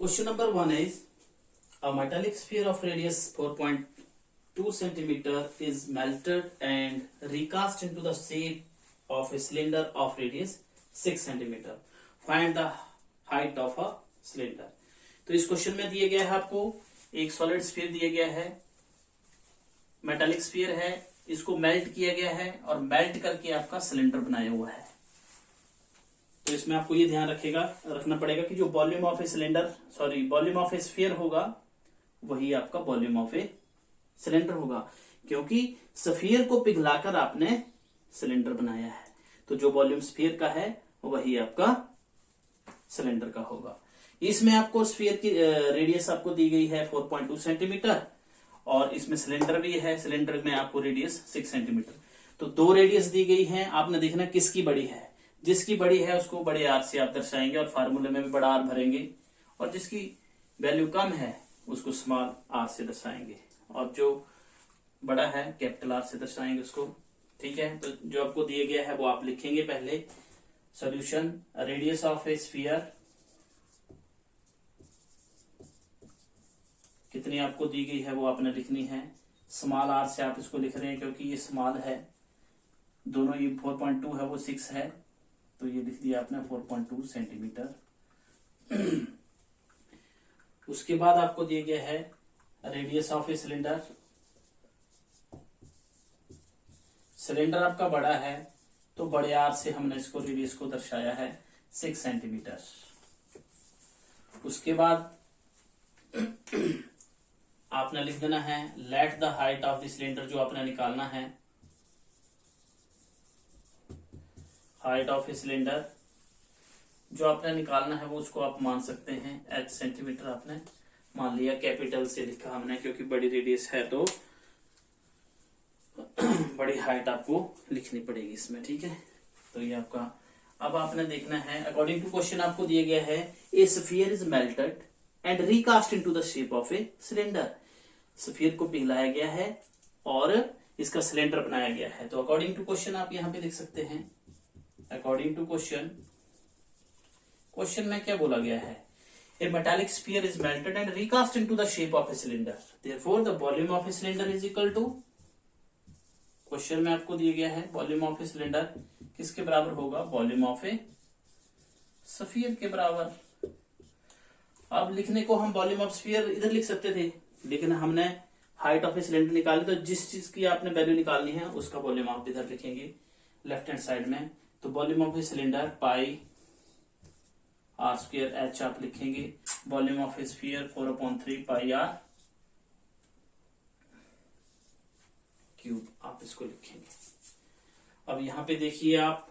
Question number 1 is a metallic sphere of radius 4.2 centimeter is melted and recast into the shape of a cylinder of radius 6 centimeter. Find the height of a cylinder. तो इस question में दिया गया है आपको एक solid sphere दिया गया है, मेटालिक स्फीयर है, इसको मेल्ट किया गया है और मेल्ट करके आपका सिलेंडर बनाया हुआ है। तो इसमें आपको ये ध्यान रखना पड़ेगा कि जो volume of a cylinder volume of a sphere होगा वही आपका वॉल्यूम ऑफ ए सिलेंडर होगा, क्योंकि स्फीयर को पिघलाकर आपने सिलेंडर बनाया है। तो जो वॉल्यूम स्फीयर का है वही आपका सिलेंडर का होगा। इसमें आपको स्फीयर की रेडियस आपको दी गई है 4.2 सेंटीमीटर और इसमें सिलेंडर भी है। सिलेंडर में आपको रेडियस 6 सेंटीमीटर। तो दो रेडियस दी गई है, आपने देखना किसकी बड़ी है। जिसकी बड़ी है उसको बड़े आर से आप दर्शाएंगे और फार्मूले में भी बड़ा आर भरेंगे, और जिसकी वैल्यू कम है उसको स्मॉल आर से दर्शाएंगे, और जो बड़ा है कैपिटल आर से दर्शाएंगे उसको। ठीक है, तो जो आपको दिया गया है वो आप लिखेंगे पहले। Solution, radius of a sphere कितनी आपको दी गई है वो आपने लिखनी है। स्मॉल आर से आप इसको लिख रहे हैं क्योंकि ये स्मॉल है, दोनों ये 4.2 है वो 6 है, तो ये लिख दिया आपने 4.2 सेंटीमीटर। उसके बाद आपको दिया गया है radius of a cylinder. Cylinder आपका बड़ा है तो बड़े आर से हमने इसको रेडियस को दर्शाया है 6 सेंटीमीटर। उसके बाद आपने लिख देना है let the height of the cylinder, जो आपने निकालना है हाइट ऑफ ए सिलेंडर जो आपने निकालना है वो उसको आप मान सकते हैं h सेंटीमीटर आपने मान लिया। कैपिटल से लिखा हमने क्योंकि बड़ी रेडियस है तो बड़ी हाइट आपको लिखनी पड़ेगी इसमें। ठीक है, तो ये आपका अब आपने देखना है अकॉर्डिंग टू क्वेश्चन आपको दिया गया है ए sphere is melted and recast into the shape of a cylinder. Sphere को पिघलाया गया है और इसका सिलेंडर बनाया गया है। तो अकॉर्डिंग टू क्वेश्चन आप यहां पे लिख सकते हैं अकॉर्डिंग टू क्वेश्चन में क्या बोला गया है, a metallic sphere is melted and recast into the shape of a cylinder, therefore the volume of a cylinder is equal to. Question में आपको दिया गया है वॉल्यूम ऑफ ए सिलेंडर किसके बराबर होगा, वॉल्यूम ऑफ ए स्फीयर के बराबर। अब लिखने को हम वॉल्यूम ऑफ स्फीयर इधर लिख सकते थे, लेकिन हमने हाइट ऑफ ए सिलेंडर निकाली, तो जिस चीज की आपने वैल्यू निकालनी है उसका वॉल्यूम आप इधर लिखेंगे लेफ्ट हैंड साइड में। तो volume of a cylinder pi r square h आप लिखेंगे, volume of a sphere 4/3 pi r cube आप इसको लिखेंगे। अब यहां पे देखिए आप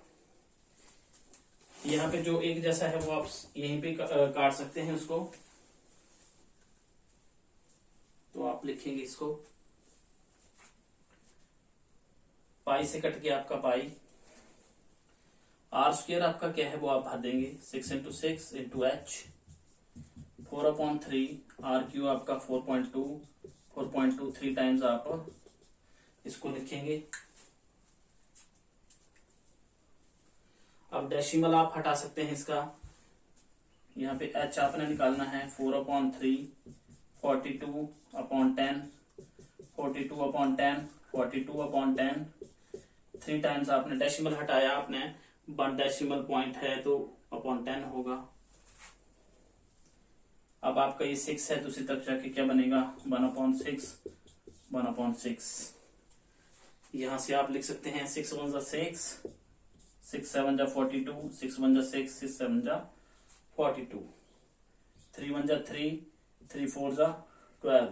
यहां पे जो एक जैसा है वो आप यहीं पे काट सकते हैं उसको, तो आप लिखेंगे इसको पाई से कट के आपका पाई, आर स्क्वायर आपका क्या है वो आप भर देंगे 6 into 6 into h 4/3 r cube आपका 4.2 3 टाइम्स आप इसको लिखेंगे। अब डेसिमल आप हटा सकते हैं इसका, यहाँ पे एच आपने निकालना है 4/3 42/10 42/10 42/10 3 टाइम्स आपने डेसिमल हटाया, आपने 1 डेसिमल पॉइंट है तो /10 होगा। अब आपका ये 6 है, दूसरी तरफ जाके क्या बनेगा 1/6 यहां से आप लिख सकते हैं 6 1 6 6 7 42 6 1 6 6 7 42 3 1 3 3 4 12।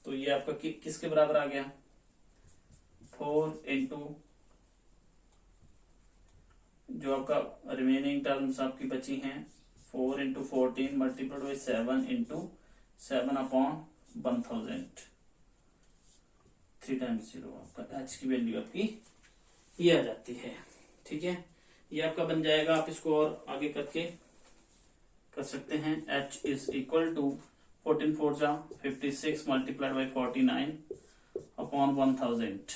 तो ये आपका किसके बराबर आ गया 4 इंटू जो आपका रिमेनिंग टर्म्स आपकी बची हैं 4 into 14 multiplied by 7 into 7/1000 3 times 0 आपका एच की वैल्यू आपकी ये आ जाती है। ठीक है, ये आपका बन जाएगा। आप इसको और आगे करके कर सकते हैं h is equal to 14 4 56 multiplied by 49/1000।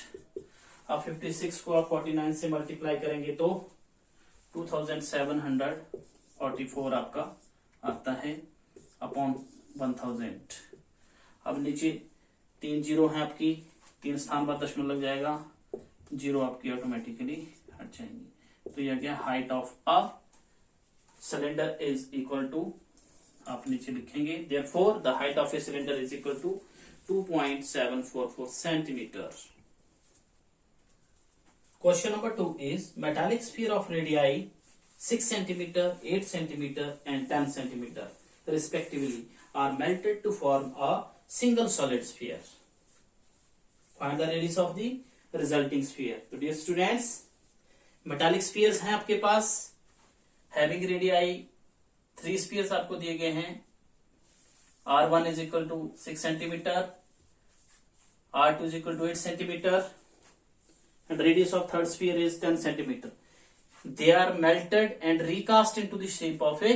अब 56 को आप 49 से मल्टीप्लाई करेंगे तो 2700 44 आपका आता है अपॉन 1000। अब नीचे 3 जीरो है आपकी, 3 स्थान पर दशमलव लग जाएगा, जीरो आपकी ऑटोमेटिकली हट जाएंगी। तो यह क्या, height of a cylinder is equal to, आप नीचे लिखेंगे therefore the height of a cylinder is equal to 2.744 centimetre. Question number 2 is metallic sphere of radii 6 centimeter, 8 centimeter and 10 centimeter respectively are melted to form a single solid sphere. Find the radius of the resulting sphere. So dear students, metallic spheres हैं आपके पास, having radii 3 spheres आपको दिए गए हैं, R1 is equal to 6 centimeter, R2 is equal to 8 centimeter and the radius of third sphere is 10 centimeter. They are melted and recast into the shape of a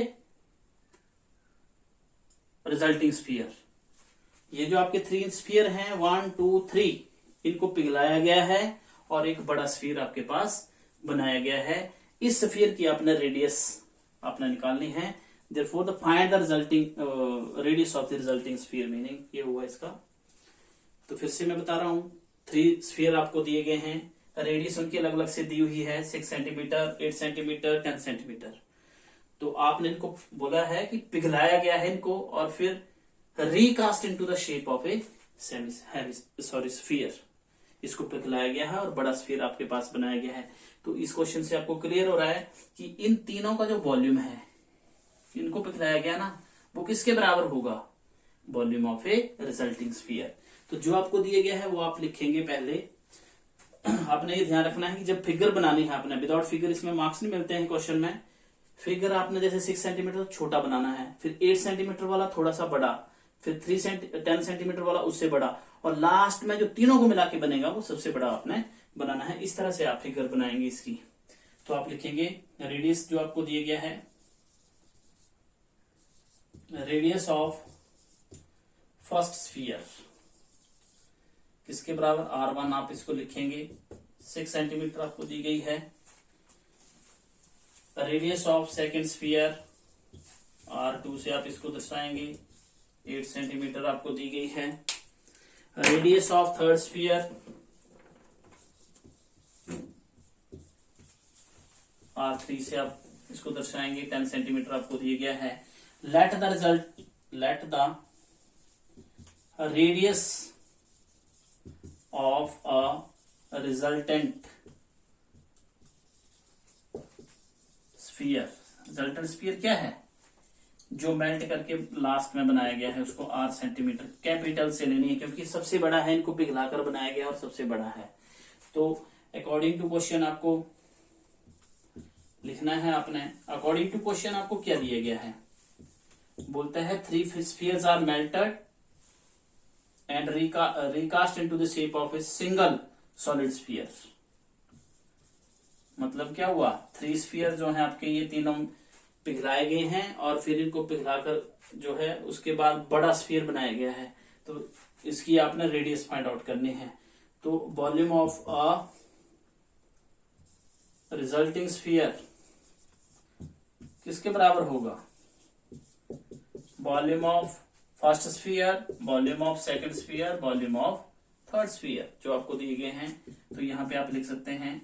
resulting sphere. ये जो आपके 3 sphere हैं 1 2 3, इनको पिघलाया गया है और एक बड़ा स्फीयर आपके पास बनाया गया है। इस स्फीयर की आपने रेडियस आपने निकालनी है। Therefore the find the resulting radius of the resulting sphere, meaning ये हुआ इसका। तो फिर से मैं बता रहा हूं, 3 स्फीयर आपको दिए गए हैं, रेडियस उनकी अलग अलग से दी हुई है, 6 सेंटीमीटर, 8 सेंटीमीटर, 10 सेंटीमीटर। तो आपने इनको बोला है कि पिघलाया गया है इनको और फिर recast into the shape of a sphere. इसको पिघलाया गया है और बड़ा स्फीयर आपके पास बनाया गया है। तो इस क्वेश्चन से आपको क्लियर हो रहा है कि इन तीनों का जो वॉल्यूम है, इनको पिघलाया गया ना, वो किसके बराबर होगा, volume of A resulting sphere. तो जो आपको दिया गया है वो आप लिखेंगे पहले। आपने ये ध्यान रखना है कि जब फिगर बनानी है आपने, विदाउट फिगर इसमें मार्क्स नहीं मिलते हैं क्वेश्चन में। फिगर आपने जैसे 6 सेंटीमीटर छोटा बनाना है, फिर 8 सेंटीमीटर वाला थोड़ा सा बड़ा, फिर 10 सेंटीमीटर वाला उससे बड़ा, और लास्ट में जो तीनों को मिला के बनेगा वो सबसे बड़ा आपने बनाना है। इस तरह से आप फिगर बनाएंगे इसकी। तो आप लिखेंगे रेडियस जो आपको दिया गया है, रेडियस ऑफ फर्स्ट स्फीयर किसके बराबर, R1 आप इसको लिखेंगे 6 सेंटीमीटर आपको दी गई है। Radius of second sphere R2 से आप इसको दर्शाएंगे, 8 सेंटीमीटर आपको दी गई है। Radius of third sphere R3 से आप इसको दर्शाएंगे, 10 सेंटीमीटर आपको दिया गया है। Let the radius of a resultant sphere, resultant sphere क्या है, जो मेल्ट करके लास्ट में बनाया गया है, उसको 8 सेंटीमीटर कैपिटल से लेनी है क्योंकि सबसे बड़ा है, इनको पिघलाकर बनाया गया और सबसे बड़ा है। तो अकॉर्डिंग टू क्वेश्चन आपको लिखना है आपने। अकॉर्डिंग टू क्वेश्चन आपको क्या दिया गया है, बोलता है 3 spheres are melted and recast into the shape of a single solid sphere. मतलब क्या हुआ, 3 स्फीयर जो है आपके ये तीनों पिघलाए गए हैं और फिर इनको पिघलाकर जो है उसके बाद बड़ा स्फीयर बनाया गया है। तो इसकी आपने रेडियस फाइंड आउट करनी है। तो volume of a resulting sphere किसके बराबर होगा, volume of first sphere, volume of second sphere, volume of third sphere जो आपको दिए गए हैं। तो यहां पे आप लिख सकते हैं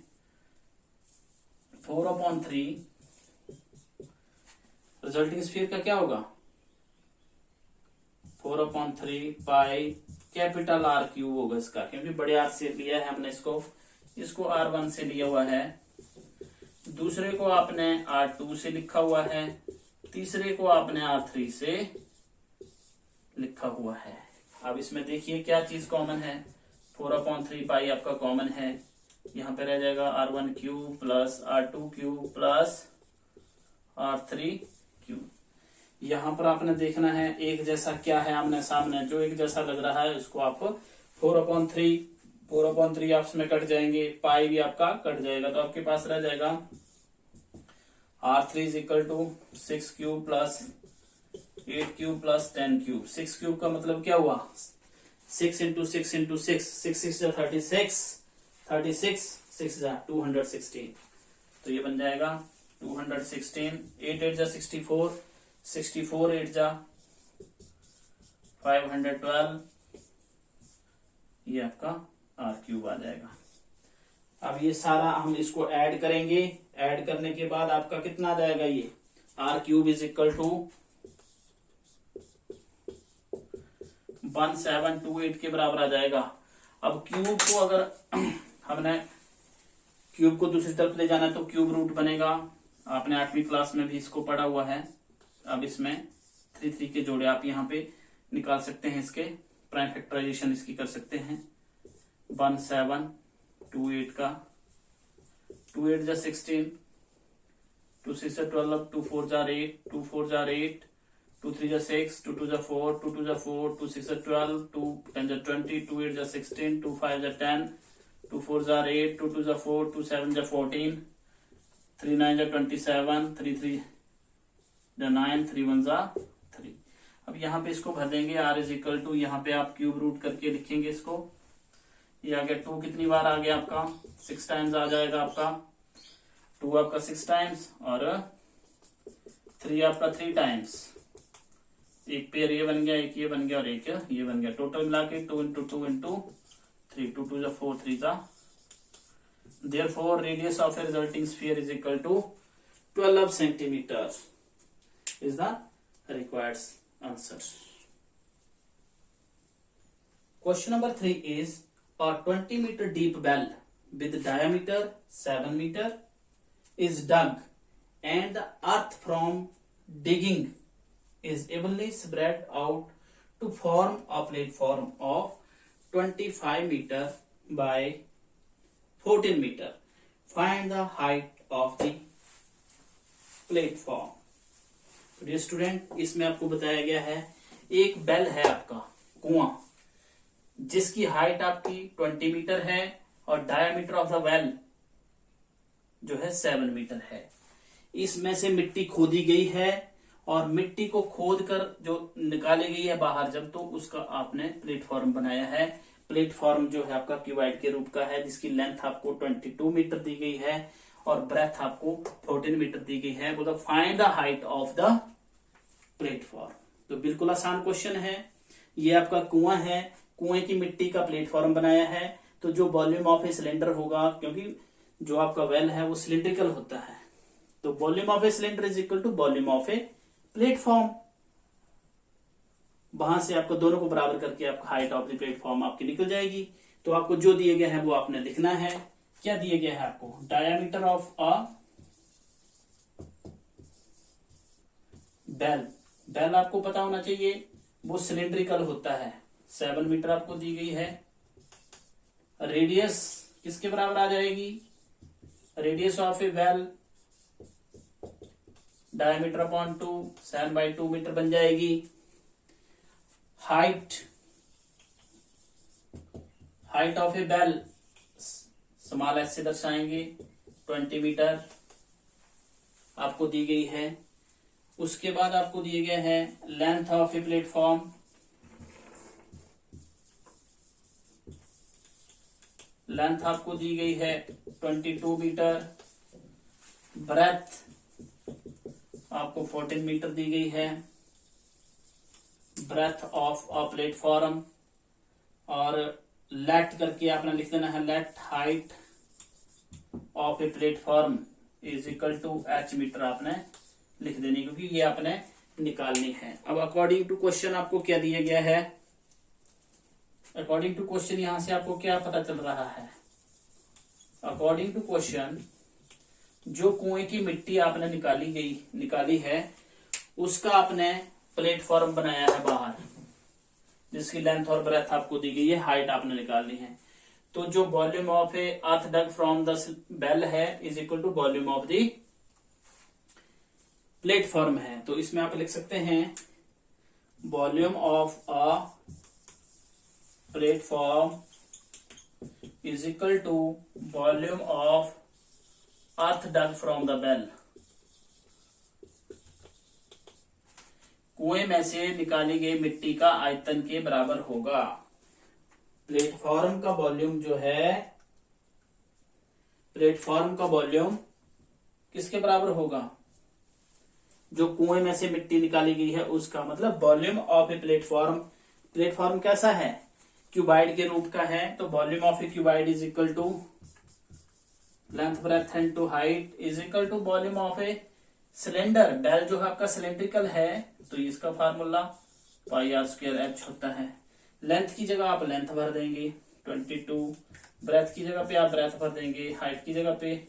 4/3 रिजल्टिंग स्फीयर का क्या होगा, 4/3 पाई कैपिटल R क्यूब होगा इसका, क्योंकि बड़े R से लिया है हमने इसको R1 से लिया हुआ है, दूसरे को आपने R2 से लिखा हुआ है, तीसरे को आपने R3 से लिखा हुआ है। अब इसमें देखिए क्या चीज कॉमन है, 4/3 पाई आपका कॉमन है, यहां पे रह जाएगा R1 cube plus R2 cube plus R3 cube. यहां पर आपने देखना है एक जैसा क्या है आमने सामने, जो एक जैसा लग रहा है उसको आप 4/3 आपस में कट जाएंगे, पाई भी आपका कट जाएगा, तो आपके पास रह जाएगा R3 is equal to 6 cube plus 8 cube plus 10 cube. 6 cube का मतलब क्या हुआ, 6 इंटू 6 इंटू 6, 6 जा 36, 6 जा 216। तो ये बन जाएगा 216, 8 8 जा 64, 64 8 जा 512, ये आपका आर क्यूब आ जाएगा। अब ये सारा हम इसको ऐड करेंगे, ऐड करने के बाद आपका कितना आ जाएगा, ये r cube is equal to 1728 के बराबर आ जाएगा। अब क्यूब को अगर हमने क्यूब को दूसरी तरफ ले जाना है तो क्यूब रूट बनेगा, आपने 8वीं क्लास में भी इसको पढ़ा हुआ है। अब इसमें 3 3 के जोड़े आप यहाँ पे निकाल सकते हैं, इसके प्राइम फैक्टराइजेशन इसकी कर सकते हैं। 1728 का 2 8 जा 16, 2 6 जा 12, 2 4 जा 8, 2 4 जा 8, 2 3 जा 6, 2 2 जा 4, 2 2 जा 4, 2 6 जा 12, 2 10 जा 20, 2 8 जा 16, 2 5 जा 10, 2 4 जा 8, 2 2 जा 4, 2 7 जा 14, 3 9 जा 27, 3 3 जा 9, 3 1 जा 3। अब यहाँ पे इसको भर देंगे, आर इज इक्वल टू, यहाँ पे आप क्यूब रूट करके लिखेंगे इसको। ये आ गया 2 कितनी बार आ गया आपका, 6 टाइम्स आ जाएगा आपका, 2 आपका 6 टाइम्स और 3 आपका 3 टाइम्स। एक पेयर ये बन गया, एक ये बन गया और एक ये बन गया। टोटल मिला के 2 इंटू 2 इंटू 3, 2 2 जा 4, 3 जा। Therefore, radius of a resulting sphere is equal to 12 centimeter is the required answer. Question number 3 is a 20 meter deep well with diameter 7 meter is dug and the earth from digging is evenly spread out to form a platform of 25 meter by 14 meter. Find the height of the platform. तो dear student, इसमें आपको बताया गया है एक bell है आपका कुआं, जिसकी हाइट आपकी 20 मीटर है और डायमीटर ऑफ द वेल जो है 7 मीटर है। इसमें से मिट्टी खोदी गई है और मिट्टी को खोद कर जो निकाली गई है बाहर जब, तो उसका आपने प्लेटफॉर्म बनाया है। प्लेटफॉर्म जो है आपका क्यूबाइड के रूप का है, जिसकी लेंथ आपको 22 मीटर दी गई है और ब्रेथ आपको 14 मीटर दी गई है। बोलो find the height of the platform. तो बिल्कुल आसान क्वेश्चन है। ये आपका कुआं है, कुएं की मिट्टी का प्लेटफॉर्म बनाया है, तो जो वॉल्यूम ऑफ ए सिलेंडर होगा, क्योंकि जो आपका वेल है वो सिलिंड्रिकल होता है, तो volume of a cylinder is equal to volume of a platform. वहां से आपको दोनों को बराबर करके आपका हाइट ऑफ द प्लेटफॉर्म आपकी निकल जाएगी। तो आपको जो दिए गए हैं वो आपने लिखना है। क्या दिए गया है आपको, diameter of a well. Well आपको पता होना चाहिए वो सिलिंड्रिकल होता है, 7 मीटर आपको दी गई है। रेडियस किसके बराबर आ जाएगी, radius of a well diameter upon 2, 7/2 metre बन जाएगी। Height of a well small s से दर्शाएंगे, 20 मीटर आपको दी गई है। उसके बाद आपको दिए गए हैं length of a platform, length आपको दी गई है 22 मीटर, ब्रेथ आपको 14 मीटर दी गई है, ब्रेथ ऑफ अ प्लेटफॉर्म, और लेट करके आपने लिख देना है let height of a platform is equal to h metre आपने लिख देनी, क्योंकि ये आपने निकालनी है। अब अकॉर्डिंग टू क्वेश्चन आपको क्या दिया गया है, अकॉर्डिंग टू क्वेश्चन यहां से आपको क्या पता चल रहा है, अकॉर्डिंग टू क्वेश्चन जो कुएं की मिट्टी आपने निकाली है उसका आपने प्लेटफॉर्म बनाया है बाहर, जिसकी लेंथ और ब्रेथ आपको दी गई है, हाइट आपने निकालनी है। तो जो volume of a earth dug from the well है is equal to volume of the platform है। तो इसमें आप लिख सकते हैं volume of a platform is equal to volume of earth dug from the well. कुएं में से निकाली गई मिट्टी का आयतन के बराबर होगा। प्लेटफॉर्म का वॉल्यूम जो है, प्लेटफॉर्म का वॉल्यूम किसके बराबर होगा, जो कुएं में से मिट्टी निकाली गई है उसका, मतलब volume of a platform. Platform कैसा है, क्यूबाइड के रूप का है, तो volume of a cuboid is equal to length breadth and to height is equal to volume of a cylinder. Well जो है आपका सिलेंड्रिकल है, तो इसका formula pi r square h होता है। लेंथ की जगह आप लेंथ भर देंगे 22, ब्रेथ की जगह पे आप ब्रेथ भर देंगे, हाइट की जगह पे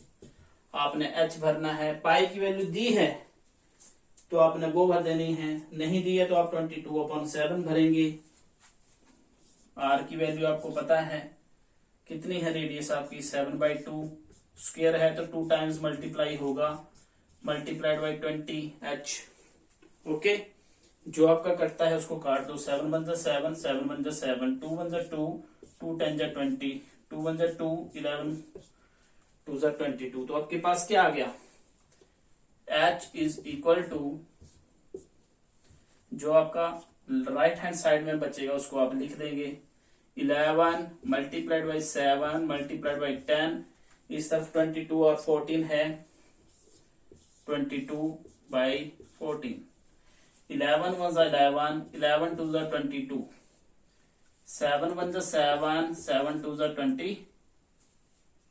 आपने एच भरना है। पाई की वैल्यू दी है तो आपने वो भर देनी है, नहीं दी है तो आप 22/7 भरेंगे। आर की वैल्यू आपको पता है कितनी है, रेडियस आपकी 7/2, स्क्वायर है तो 2 टाइम्स मल्टीप्लाई होगा, मल्टीप्लाइड बाई 20h। ओके, जो आपका कटता है उसको काट दो, 7 1 7, 7 1 7, 2 1 2, 2 10 20, 2 1 2, 11 2 22। तो आपके पास क्या आ गया, h इज इक्वल टू, जो आपका राइट हैंड साइड में बचेगा उसको आप लिख देंगे 11 मल्टीप्लाइड बाई 7 मल्टीप्लाइड बाई 10, इस तरफ 22 और 14 है, 22/14। 11 1 11, 11 2 22, 7 1 7, 7 2 20,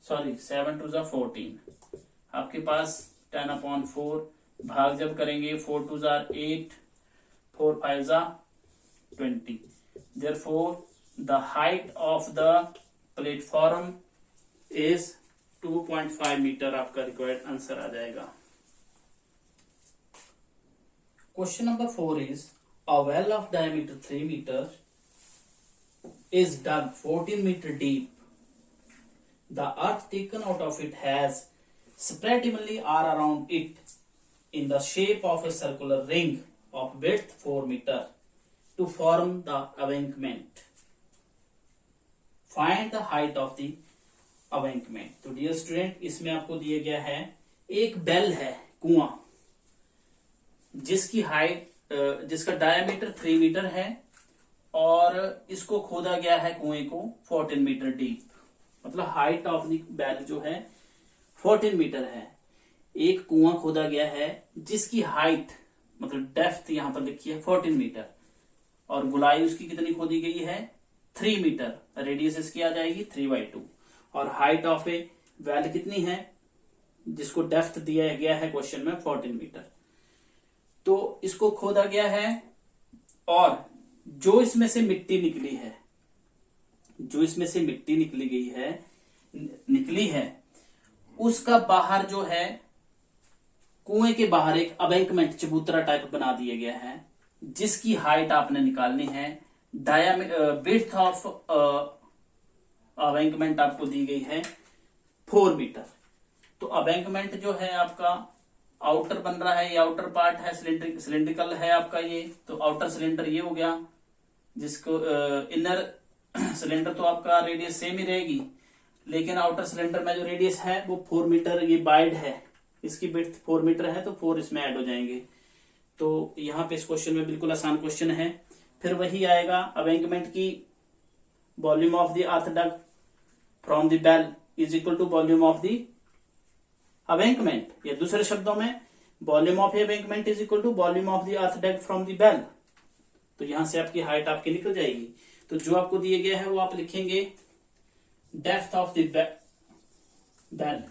सॉरी 7 2 14। आपके पास 10/4 भाग जब करेंगे 4 2 8, 4 5 20। Therefore, the height of the platform is 2.5 metre. आपका रिक्वायर्ड आंसर आ जाएगा। Question number 4 is a well of diameter 3 meter is dug 14 meter deep. The earth taken out of it has spread evenly all around it in the shape of a circular ring of width 4 meter to form the embankment. Find the height of the embankment. तो dear student, इसमें आपको दिया गया है एक bell है, कुआं, जिसकी हाइट, जिसका डायमीटर 3 मीटर है और इसको खोदा गया है कुएं को 14 मीटर डीप। मतलब हाइट ऑफ द बेल जो है 14 मीटर है। एक कुआं खोदा गया है जिसकी हाइट, मतलब डेप्थ यहां पर लिखी है 14 मीटर, और गुलाई उसकी कितनी खोदी गई है 3 मीटर, रेडियस इसकी आ जाएगी 3/2, और हाइट ऑफ ए वेल कितनी है, जिसको डेप्थ दिया गया है क्वेश्चन में 14 मीटर। तो इसको खोदा गया है और जो इसमें से मिट्टी निकली है, जो इसमें से मिट्टी निकली है उसका बाहर जो है, कुएं के बाहर एक अबैंकमेंट, चबूतरा टाइप बना दिया गया है, जिसकी हाइट आपने निकालनी है। विड्थ ऑफ अबैंकमेंट आपको दी गई है 4 मीटर। तो अबैंकमेंट जो है आपका आउटर बन रहा है, ये आउटर पार्ट है, सिलेंड्रिकल है आपका ये, तो आउटर सिलेंडर ये हो गया, जिसको इनर सिलेंडर तो आपका रेडियस सेम ही रहेगी, लेकिन आउटर सिलेंडर में जो रेडियस है वो 4 मीटर ये वाइड है, इसकी विड्थ 4 मीटर है, तो 4 इसमें ऐड हो जाएंगे। तो यहाँ पे इस क्वेश्चन में बिल्कुल आसान क्वेश्चन है। फिर वही आएगा, अबैंकमेंट की volume of the earth dug from the well is equal to volume of the embankment, या दूसरे शब्दों में volume of embankment is equal to volume of the earth dug from the well. तो यहां से आपकी हाइट आपकी निकल जाएगी। तो जो आपको दिए गया है वो आप लिखेंगे depth of the well.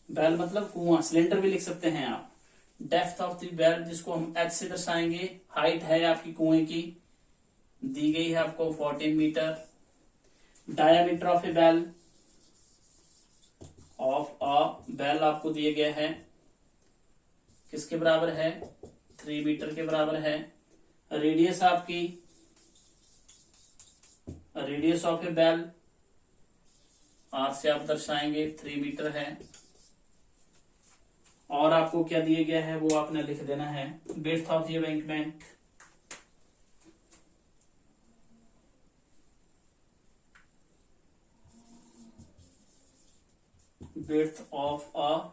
Well मतलब कुआं, सिलेंडर भी लिख सकते हैं आप। डेप्थ ऑफ द बेल, जिसको हम एच से दर्शाएंगे। हाइट है आपकी कुएं की, दी गई है आपको 14 metre. Diameter of a well, well आपको दिए गया है, किसके बराबर है 3 मीटर के बराबर है। रेडियस आपकी, radius of a well r से आप दर्शाएंगे 3 मीटर है। और आपको क्या दिया गया है वो आपने लिख देना है, width of the embankment, width of a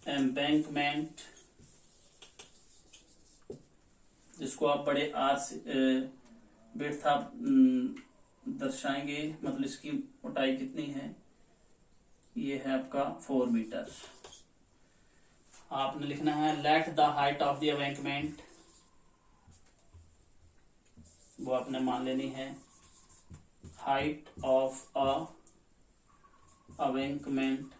embankment, जिसको आप बड़े आर से width आप दर्शाएंगे, मतलब इसकी मोटाई कितनी है, ये है आपका 4 मीटर। आपने लिखना है let the height of the embankment, वो आपने मान लेनी है height of a embankment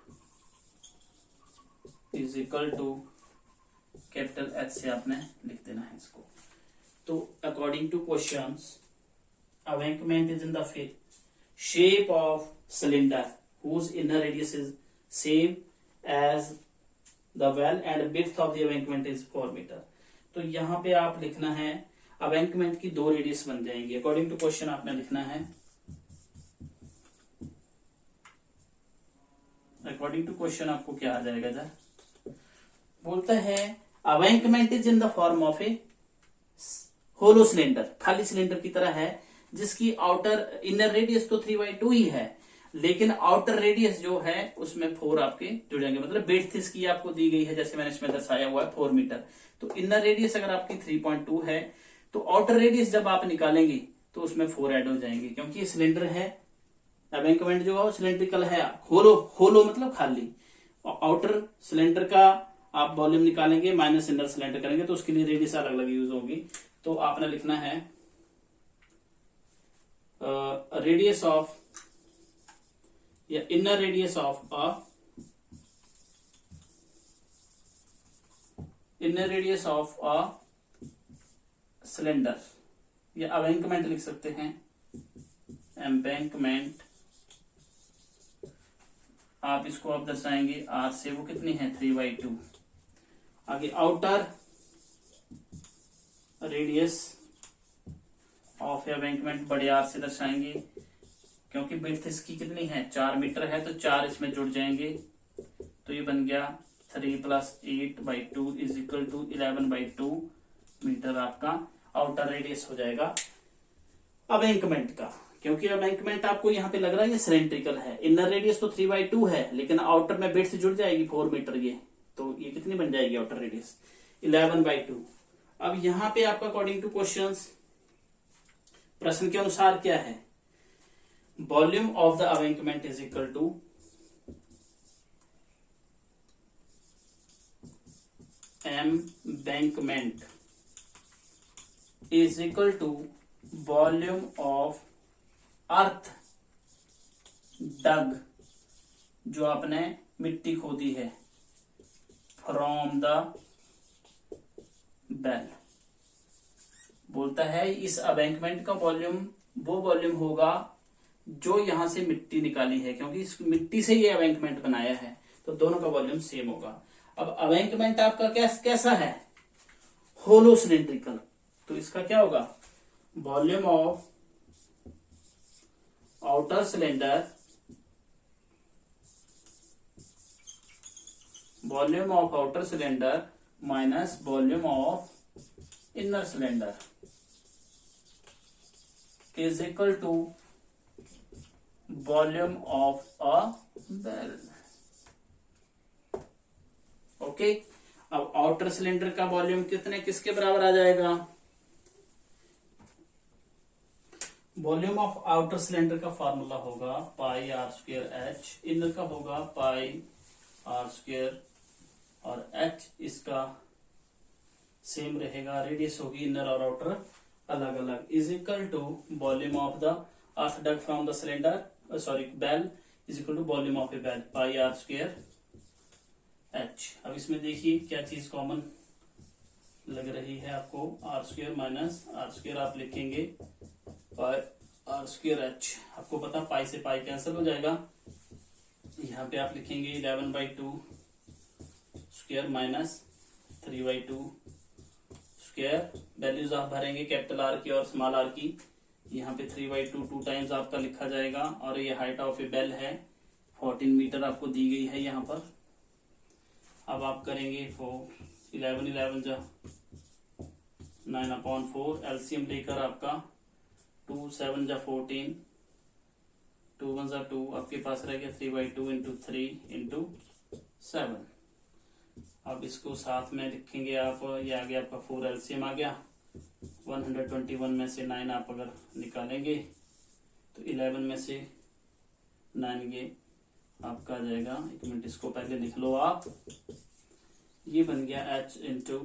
is equal to capital H से आपने लिख देना है इसको। तो according to questions, embankment is in the shape of cylinder whose inner radius is same as the well and width of the embankment is 4 metre. तो यहाँ पे आप लिखना है अवेंकमेंट की दो रेडियस बन जाएंगी। अकॉर्डिंग टू क्वेश्चन आपने लिखना है, अकॉर्डिंग टू क्वेश्चन आपको क्या आ जाएगा इधर, बोलता है embankment is in the form of a hollow cylinder, खाली सिलेंडर की तरह है जिसकी आउटर इनर रेडियस तो 3/2 ही है, लेकिन आउटर रेडियस जो है उसमें 4 आपके जुड़ जाएंगे। मतलब विड्थ इसकी आपको दी गई है जैसे मैंने इसमें दर्शाया हुआ है 4 मीटर। तो इनर रेडियस अगर आपकी 3.2 है तो आउटर रेडियस जब आप निकालेंगे तो उसमें 4 ऐड हो जाएंगे, क्योंकि सिलेंडर है, एवेंकमेंट जो है सिलेंड्रिकल है, होलो होलो मतलब खाली। आउटर सिलेंडर का आप वॉल्यूम निकालेंगे माइनस इनर सिलेंडर करेंगे तो उसके लिए रेडियस अलग अलग यूज होगी। तो आपने लिखना है रेडियस ऑफ या inner radius of a cylinder या अवेंकमेंट लिख सकते हैं, एम्बैंकमेंट। आप इसको आप दर्शाएंगे आर से, वो कितनी है 3/2। आगे आउटर रेडियस ऑफ एम्बैंकमेंट बड़े आर से दर्शाएंगे, क्योंकि विड्थ इसकी कितनी है 4 मीटर है तो 4 इसमें जुड़ जाएंगे। तो ये बन गया 3 + 8/2 इज इक्वल टू 11/2 मीटर आपका आउटर रेडियस हो जाएगा अवेंकमेंट का। क्योंकि अवेंकमेंट आपको यहाँ पे लग रहा है ये सिलेंड्रिकल है, इनर रेडियस तो 3/2 है लेकिन आउटर में विड्थ जुड़ जाएगी 4 मीटर, ये तो ये कितनी बन जाएगी आउटर रेडियस 11/2। अब यहाँ पे आपका अकॉर्डिंग टू क्वेश्चंस, प्रश्न के अनुसार क्या है, volume of the embankment is equal to embankment is equal to volume of earth dug, जो आपने मिट्टी खोदी है, फ्रॉम द बेल। बोलता है इस अवेंकमेंट का वॉल्यूम वो वॉल्यूम होगा जो यहां से मिट्टी निकाली है, क्योंकि इस मिट्टी से ये अवेंकमेंट बनाया है तो दोनों का वॉल्यूम सेम होगा। अब अवेंकमेंट आपका कैसा है, होलो सिलेंड्रिकल, तो इसका क्या होगा volume of outer cylinder, volume of outer cylinder minus volume of inner cylinder is equal to volume of a well. Okay, अब आउटर सिलेंडर का वॉल्यूम किसके बराबर आ जाएगा, वॉल्यूम ऑफ आउटर सिलेंडर का फॉर्मूला होगा πr²h, इनर का होगा πr², और h इसका सेम रहेगा, रेडियस होगी इनर और आउटर अलग अलग, is equal to volume of the earth dug from the cylinder well is equal to volume of a well πr²h। अब इसमें देखिए क्या चीज कॉमन लग रही है आपको, r² माइनस r², आप लिखेंगे r²h, आपको पता पाई से पाई कैंसिल हो जाएगा, यहाँ पे आप लिखेंगे 11/2 स्क्वायर माइनस 3/2 स्क्वायर। वैल्यूज आप भरेंगे कैपिटल आर की और स्मॉल आर की, यहाँ पे 3/2 2 टाइम्स आपका लिखा जाएगा, और ये हाइट ऑफ ए बेल है 14 मीटर आपको दी गई है यहाँ पर। अब आप करेंगे 11 जा 9/4, एलसीएम लेकर आपका 2 7 जा 14, 2 1 जा 2, आपके पास रह गया 3/2 इंटू 3 इंटू 7। अब इसको साथ में लिखेंगे आप, ये आ गया आपका 4, एलसीएम आ गया 121 में से 9 आप अगर निकालेंगे तो 11 में से 9 गए आपका आ जाएगा, एक मिनट इसको पहले लिख लो आप, ये बन गया h into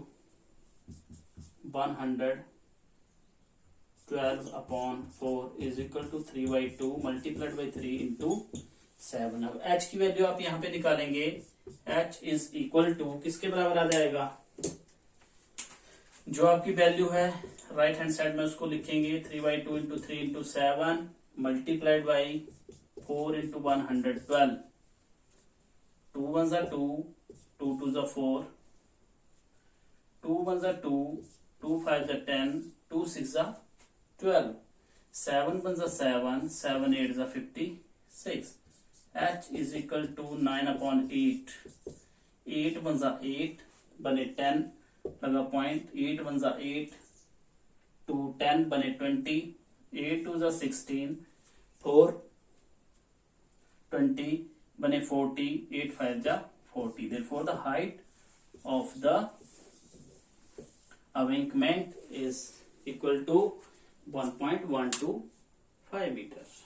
112/4 is equal to 3/2 multiplied by 3 into 7। अब h की वैल्यू आप यहाँ पे निकालेंगे, h इज इक्वल टू किसके बराबर आ जाएगा, जो आपकी वैल्यू है राइट हैंड साइड में उसको लिखेंगे 3/2 into 3 into 7 multiplied by 4 into 112। 2 1s are 2, 2 2s are 4, 2 1s are 2, 2 5s are 10, 2 6s are 12, 7 1s are 7, 7 8s are 56। h is equal to 9/8, 8 1s are 8 बने 10 लगा पॉइंट, 8 1s are 8, 2 10 बने 20, 8 2s are 16, 4 20 बने 40, 8 5 are 40। Therefore the height of the embankment is equal to 1.125 meters।